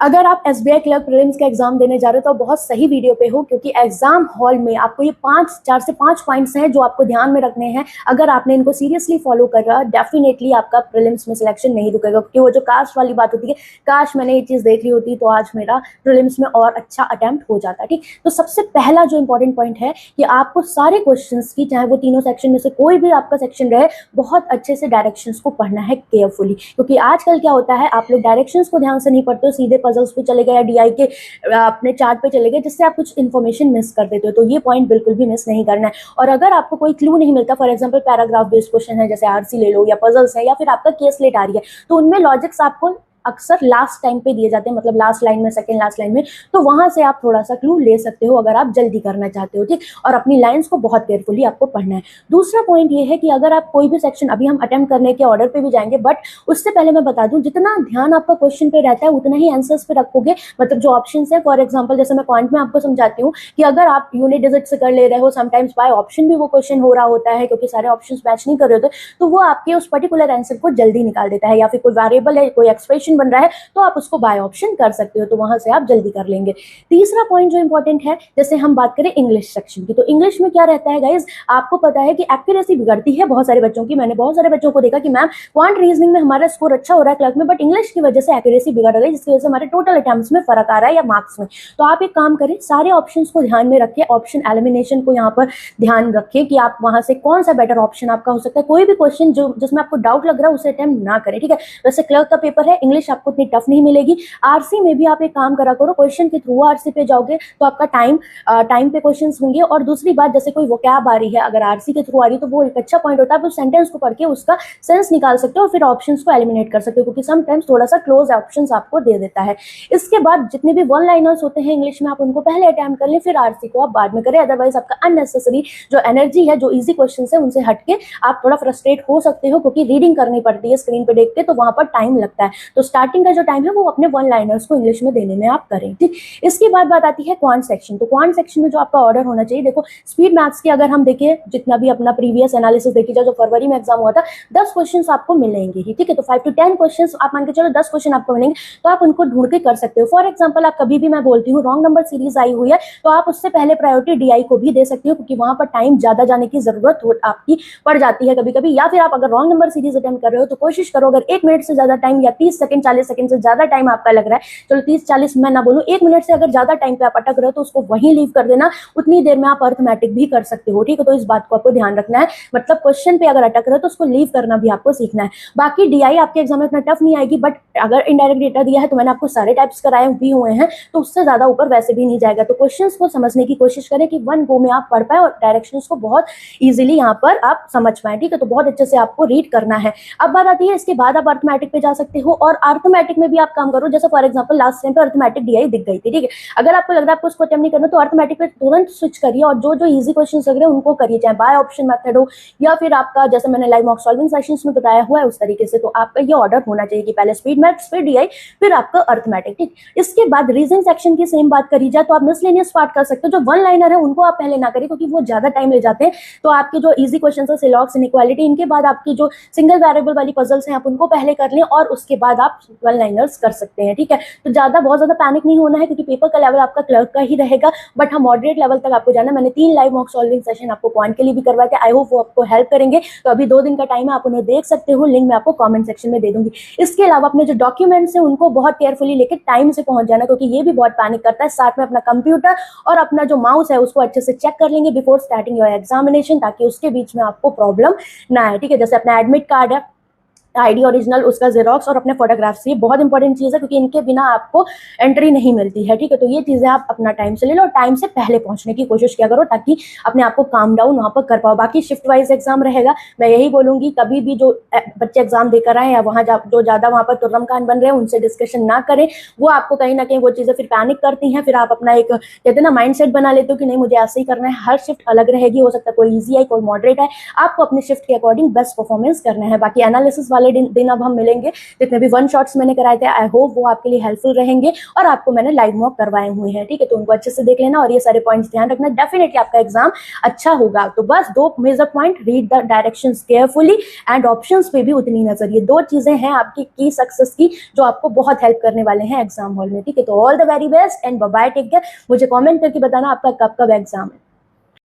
अगर आप SBI clerk prelims का एग्जाम देने जा रहे हो तो बहुत सही वीडियो पे हो, क्योंकि एग्जाम हॉल में आपको ये 4 से 5 पॉइंट्स हैं जो आपको ध्यान में रखने हैं। अगर आपने इनको सीरियसली फॉलो करा, डेफिनेटली आपका प्रीलिम्स में सिलेक्शन नहीं रुकेगा। क्योंकि वो जो कास्ट वाली बात होती है, काश मैंने ये चीज़ देख ली होती तो आज मेरा प्रीलिम्स में और अच्छा अटेम्प्ट हो जाता। ठीक, तो सबसे पहला जो इंपॉर्टेंट पॉइंट है कि आपको सारे क्वेश्चन की, चाहे वो तीनों सेक्शन में से कोई भी आपका सेक्शन रहे, बहुत अच्छे से डायरेक्शंस को पढ़ना है केयरफुली। क्योंकि आजकल क्या होता है, आप लोग डायरेक्शंस को ध्यान से नहीं पढ़ते हो, सीधे पजल्स पे चले गए या डीआई के अपने चार्ट पे चले गए, जिससे आप कुछ इन्फॉर्मेशन मिस कर देते हो। तो ये पॉइंट बिल्कुल भी मिस नहीं करना है। और अगर आपको कोई क्लू नहीं मिलता, for example paragraph based question है, जैसे आरसी ले लो या पजल्स है या फिर आपका केस लेट आ रही है, तो उनमें लॉजिक्स आपको अक्सर लास्ट टाइम पे दिए जाते हैं, मतलब लास्ट लाइन में, सेकंड लास्ट लाइन में। तो वहां से आप थोड़ा सा क्लू ले सकते हो अगर आप जल्दी करना चाहते हो। ठीक, और अपनी लाइंस को बहुत केयरफुली आपको पढ़ना है। दूसरा पॉइंट ये है कि अगर आप कोई भी सेक्शन, अभी हम अटेम्प्ट करने के ऑर्डर पे भी जाएंगे, बट उससे पहले मैं बता दूं, जितना ध्यान आपका क्वेश्चन पे रहता है उतना ही आंसर्स पे रखोगे। मतलब जो ऑप्शन है, फॉर एग्जाम्पल जैसे मैं क्वांट में आपको समझाती हूँ कि अगर आप यूनिट डिजिट से कर ले रहे हो, समटाइम्स बाय ऑप्शन भी वो क्वेश्चन हो रहा होता है, क्योंकि सारे ऑप्शन मैच नहीं कर रहे होते, तो वो आपके उस पर्टिकुलर आंसर को जल्दी निकाल देता है। या फिर कोई वेरिएबल है, कोई एक्सप्रेशन बन रहा है, तो आप उसको बाय ऑप्शन कर सकते हो, तो वहां से आप जल्दी कर लेंगे। तीसरा पॉइंट जो इंपॉर्टेंट है, जैसे हम बात करें इंग्लिश सेक्शन की, तो इंग्लिश में क्या रहता है गाइज, आपको पता है कि एक्यूरेसी बिगड़ती है बहुत सारे बच्चों की। मैंने बहुत सारे बच्चों को देखा कि मैम क्वांट रीजनिंग में हमारा स्कोर अच्छा हो रहा है क्लर्क में, बट इंग्लिश की वजह से एक्यूरेसी बिगड़ रही है, जिसकी वजह से हमारे टोटल अटेम्प्ट्स में फर्क आ रहा है या मार्क्स में। तो आप एक काम करें, सारे ऑप्शन को ध्यान में रखें, ऑप्शन एलिमिनेशन को यहाँ पर ध्यान रखें कि आप वहां से कौन सा बेटर ऑप्शन आपका हो सकता है। कोई भी क्वेश्चन जो जिसमें आपको डाउट लग रहा है उसे अटेम्प्ट ना करें। ठीक है, वैसे क्लर्क का पेपर है, इंग्लिश आपको इतनी टफ नहीं मिलेगी। आरसी में भी आप एक काम करा करो, क्वेश्चन के थ्रू आरसी पे जाओगे तो आपका टाइम पे क्वेश्चंस होंगे। और दूसरी बात, जैसे कोई वोकैब आ रही है, अगर आरसी के थ्रू आ रही है, तो वो एक अच्छा पॉइंट होता है, आप उस सेंटेंस को पढ़ के उसका सेंस निकाल सकते हो और फिर ऑप्शंस को एलिमिनेट कर सकते हो, क्योंकि समटाइम्स थोड़ा सा क्लोज ऑप्शंस आपको दे देता है। इसके बाद जितने भी वन लाइनर्स होते हैं इंग्लिश में, आप उनको पहले अटेम्प्ट कर लें, फिर आरसी को आप बाद में करें। अदरवाइज आपका अननेसेसरी जो एनर्जी है, जो इजी क्वेश्चन है, उनसे हटके आप थोड़ा फ्रस्ट्रेट हो सकते हो, क्योंकि रीडिंग करनी पड़ती है स्क्रीन पे देख के, तो वहां पर टाइम लगता है। तो स्टार्टिंग का जो टाइम है वो अपने वन लाइनर्स को इंग्लिश में देने में आप करें। ठीक, इसके बाद बात आती है क्वांट सेक्शन। तो क्वांट सेक्शन में जो आपका ऑर्डर होना चाहिए, देखो स्पीड मैथ्स के अगर हम देखें, जितना भी अपना प्रीवियस एनालिसिस देखी जाए, जो फरवरी में एग्जाम हुआ था, 10 क्वेश्चन आपको मिलेंगे ही। ठीक है, तो 5 to 10 क्वेश्चन आप मान के चलो, 10 क्वेश्चन आपको मिलेंगे, तो आप उनको ढूंढ के कर सकते हो। फॉर एग्जाम्पल, आप कभी भी, मैं बोलती हूँ, रॉन्ग नंबर सीरीज आई हुई है, तो आप उससे पहले प्रायोरिटी डीआई को भी दे सकते हो, क्योंकि वहां पर टाइम ज्यादा जाने की जरूरत आपकी पड़ जाती है कभी कभी। या फिर आप अगर रॉन्ग नंबर सीरीज अटेम्प्ट कर रहे हो, तो कोशिश करो, अगर 1 मिनट से ज्यादा टाइम या 30 सेकंड 40 सेकंड से ज्यादा टाइम आपका लग रहा है, चलो 30-40 मैं ना बोलूं, 1 मिनट से अगर ज्यादा टाइम पे आप अटक रहे हो तो उसको वहीं लीव कर देना। उतनी देर में आप अर्थमेटिक भी कर सकते हो। ठीक है, तो इस बात को आपको ध्यान रखना है। मतलब क्वेश्चन पे अगर अटक रहे हो तो उसको लीव करना भी आपको सीखना है। बाकी डीआई आपके एग्जाम में इतना टफ नहीं आएगी, बट अगर इनडायरेक्ट डेटा दिया है, तो मैंने आपको सारे टाइप्स कराए भी हुए हैं, तो उससे ज्यादा ऊपर वैसे भी नहीं जाएगा। तो क्वेश्चंस को समझने की कोशिश करें कि वन गो में आप पढ़ पाए और डायरेक्शंस को बहुत इजीली यहाँ पर आप समझ पाए। ठीक है, तो बहुत अच्छे से आपको रीड करना है। अब बात आती है, इसके बाद आप अर्थमेटिक पे जा सकते हो, और अर्थमेटिक में भी आप काम करो। जैसे फॉर एग्जाम्पल लास्ट टाइम पे अर्थमेटिक डीआई दिख गई थी। ठीक है, अगर आपको लग रहा है आपको उसको अटेम्प्ट नहीं करना, तो अर्थमेटिक पे तुरंत स्विच करिए और जो जो इजी क्वेश्चन लग रहे हैं उनको करिए, चाहे बाय ऑप्शन मेथड हो या फिर आपका, जैसे मैंने लाइव मॉक सॉल्विंग सेशंस में बताया हुआ है, उस तरीके से। तो आपका ये ऑर्डर होना चाहिए कि पहले स्पीड मैथ्स, फिर डीआई, फिर आपका अर्थमेटिक। ठीक, इसके बाद रीजनिंग सेक्शन की सेम बात करी जाए, तो आप मिसलेनियस पार्ट कर सकते हो। जो वन लाइनर है उनको आप पहले ना करिए, क्योंकि वो ज्यादा टाइम ले जाते हैं। तो आपके जो इजी क्वेश्चन है, सिलॉक्स, इनइक्वालिटी, इनके बाद आपकी जो सिंगल वेरिएबल वाली पजल्स हैं, आप उनको पहले कर लें और उसके बाद आप वन लाइनर्स कर सकते हैं। ठीक है, तो बहुत ज्यादा पैनिक नहीं होना है, क्योंकि पेपर का लेवल आपका क्लर्क का ही रहेगा, बट हम मॉडरेट लेवल तक आपको जाना। मैंने 3 लाइव मॉक सॉल्विंग सेशन आपको क्वांट के लिए भी करवाए थे, आई होप वो आपको हेल्प करेंगे। तो अभी 2 दिन का टाइम है, आप उन्हें देख सकते हो, लिंक मैं आपको कमेंट सेक्शन में दे दूंगी। इसके अलावा अपने जो डॉक्यूमेंट्स हैं उनको बहुत केयरफुली लेके टाइम से पहुंच जाना, क्योंकि ये भी बहुत पैनिक करता है। साथ में अपना कंप्यूटर और अपना जो माउस है उसको अच्छे से चेक कर लेंगे बिफोर स्टार्टिंग योर एग्जामिनेशन, ताकि उसके बीच में आपको प्रॉब्लम ना आए। ठीक है, जैसे अपना एडमिट कार्ड है, आईडी ओरिजिनल, उसका जेरोक्स और अपने फोटोग्राफ्स, ये बहुत इंपॉर्टेंट चीज है, क्योंकि इनके बिना आपको एंट्री नहीं मिलती है। ठीक है, तो ये चीजें आप अपना टाइम से ले लो और टाइम से पहले पहुंचने की कोशिश किया करो, ताकि अपने आप को काम डाउन वहां पर कर पाओ। बाकी शिफ्ट वाइज एग्जाम रहेगा, मैं यही बोलूंगी, कभी भी जो बच्चे एग्जाम देकर आए या वहां जो ज्यादा वहां पर तुर्रम खान बन रहे हैं उनसे डिस्कशन ना करें। वो आपको कहीं ना कहीं वो चीजें फिर पैनिक करती हैं, फिर आप अपना एक कहते हैं ना माइंड सेट बना लेते हो कि नहीं मुझे ऐसे ही करना है। हर शिफ्ट अलग रहेगी, हो सकता है कोई ईजी है, कोई मॉडरेट है, आपको अपने शिफ्ट के अकॉर्डिंग बेस्ट परफॉर्मेंस करना है। बाकी एनालिसिस वाले वाले दिन अब हम मिलेंगे। जितने भी वन शॉट्स मैंने कराए थे, आई होप वो आपके लिए हेल्पफुल रहेंगे, और आपको मैंने लाइव मॉक करवाए हुए हैं, ठीक है। तो उनको अच्छे से देख लेना और ये सारे पॉइंट्स ध्यान रखना, डेफिनेटली आपका एग्जाम अच्छा होगा। तो बस 2 major point, read the directions carefully and options पे भी उतनी नजर। ये 2 चीजें हैं आपकी की सक्सेस की जो आपको बहुत हेल्प करने वाले हैं एग्जाम हॉल में, ठीक है। तो all the very best and bye bye, take care. मुझे कमेंट करके बताना आपका कब एग्जाम है।